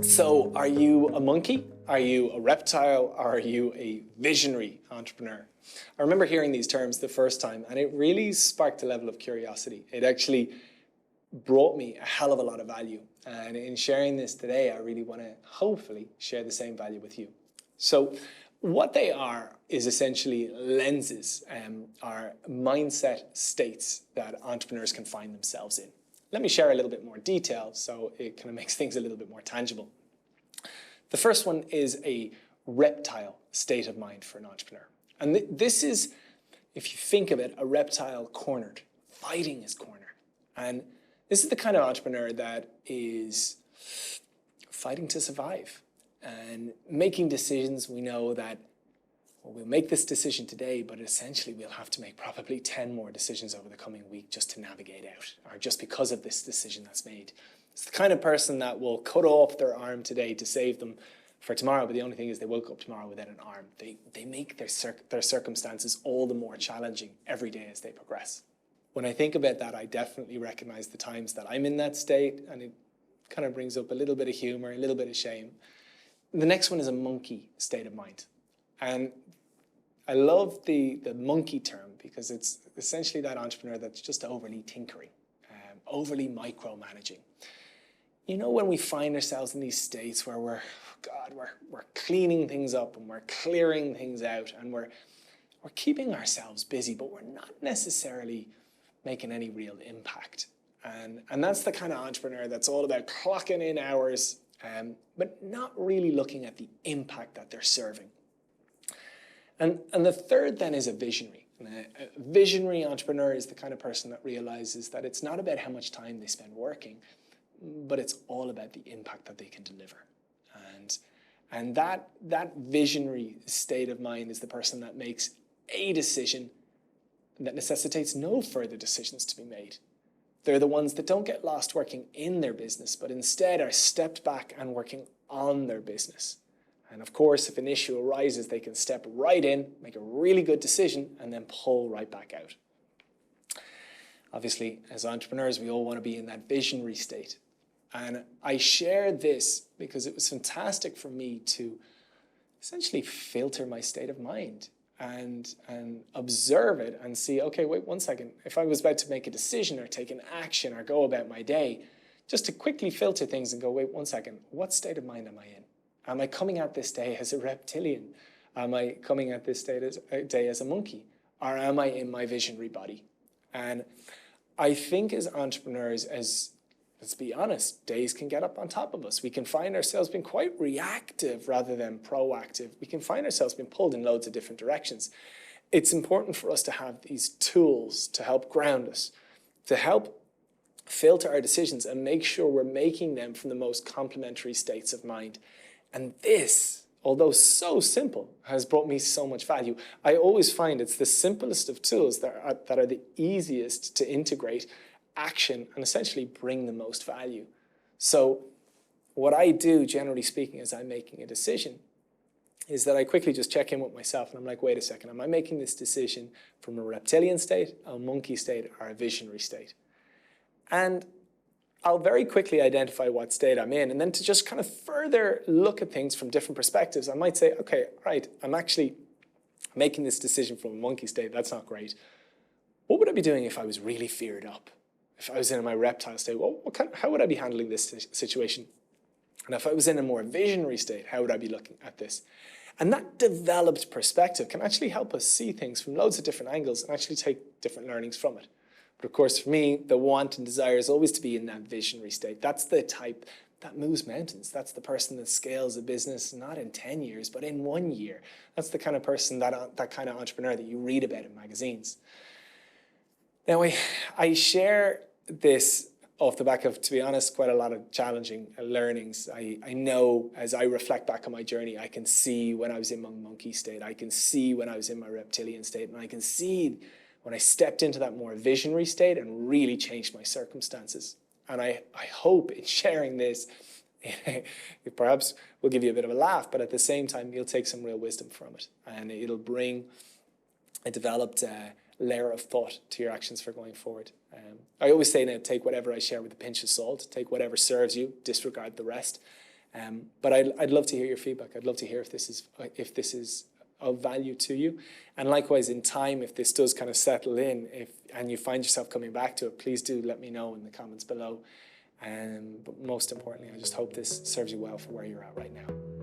So are you a monkey? Are you a reptile? Are you a visionary entrepreneur? I remember hearing these terms the first time and it really sparked a level of curiosity. It actually brought me a hell of a lot of value. And in sharing this today, I really want to hopefully share the same value with you. So what they are is essentially lenses, are mindset states that entrepreneurs can find themselves in. Let me share a little bit more detail so it kind of makes things a little bit more tangible. The first one is a reptile state of mind for an entrepreneur. And this is, if you think of it, a reptile cornered, fighting his corner. And this is the kind of entrepreneur that is fighting to survive and making decisions. We know that, well, we'll make this decision today, but essentially we'll have to make probably 10 more decisions over the coming week just to navigate out, or just because of this decision that's made. It's the kind of person that will cut off their arm today to save them for tomorrow, but the only thing is they woke up tomorrow without an arm. They make their circumstances all the more challenging every day as they progress. When I think about that, I definitely recognize the times that I'm in that state, and it kind of brings up a little bit of humor, a little bit of shame. The next one is a monkey state of mind. And I love the monkey term because it's essentially that entrepreneur that's just overly tinkering, overly micromanaging. You know, when we find ourselves in these states where we're cleaning things up and we're clearing things out and we're keeping ourselves busy, but we're not necessarily making any real impact. And that's the kind of entrepreneur that's all about clocking in hours, but not really looking at the impact that they're serving. And the third then is a visionary. And a visionary entrepreneur is the kind of person that realizes that it's not about how much time they spend working, but it's all about the impact that they can deliver. And that visionary state of mind is the person that makes a decision that necessitates no further decisions to be made. They're the ones that don't get lost working in their business, but instead are stepped back and working on their business. And of course, if an issue arises, they can step right in, make a really good decision, and then pull right back out. Obviously, as entrepreneurs, we all want to be in that visionary state. And I share this because it was fantastic for me to essentially filter my state of mind and observe it and see, okay, wait 1 second. If I was about to make a decision or take an action or go about my day, just to quickly filter things and go, wait 1 second, what state of mind am I in? Am I coming at this day as a reptilian? Am I coming at this day as a monkey? Or am I in my visionary body? And I think as entrepreneurs, let's be honest, days can get up on top of us. We can find ourselves being quite reactive rather than proactive. We can find ourselves being pulled in loads of different directions. It's important for us to have these tools to help ground us, to help filter our decisions and make sure we're making them from the most complementary states of mind. And this, although so simple, has brought me so much value. I always find it's the simplest of tools that are the easiest to integrate, action, and essentially bring the most value. So what I do, generally speaking, as I'm making a decision, is that I quickly just check in with myself and I'm like, wait a second, am I making this decision from a reptilian state, a monkey state, or a visionary state? And I'll very quickly identify what state I'm in, and then to just kind of further look at things from different perspectives, I might say, okay, right, I'm actually making this decision from a monkey state. That's not great. What would I be doing if I was really feared up? If I was in my reptile state, well, how would I be handling this situation? And if I was in a more visionary state, how would I be looking at this? And that developed perspective can actually help us see things from loads of different angles and actually take different learnings from it. But of course, for me, the want and desire is always to be in that visionary state. That's the type that moves mountains. That's the person that scales a business not in 10 years, but in 1 year. That's the kind of person, that kind of entrepreneur that you read about in magazines. Now, I share this off the back of, to be honest, quite a lot of challenging learnings. I know as I reflect back on my journey, I can see when I was in my monkey state, I can see when I was in my reptilian state, and I can see when I stepped into that more visionary state and really changed my circumstances. And I hope in sharing this, it perhaps will give you a bit of a laugh, but at the same time, you'll take some real wisdom from it. And it'll bring a developed layer of thought to your actions for going forward. I always say now, take whatever I share with a pinch of salt, take whatever serves you, disregard the rest. But I'd love to hear your feedback. I'd love to hear if this is of value to you. And likewise, in time, if this does kind of settle in, and you find yourself coming back to it, please do let me know in the comments below. But most importantly, I just hope this serves you well for where you're at right now.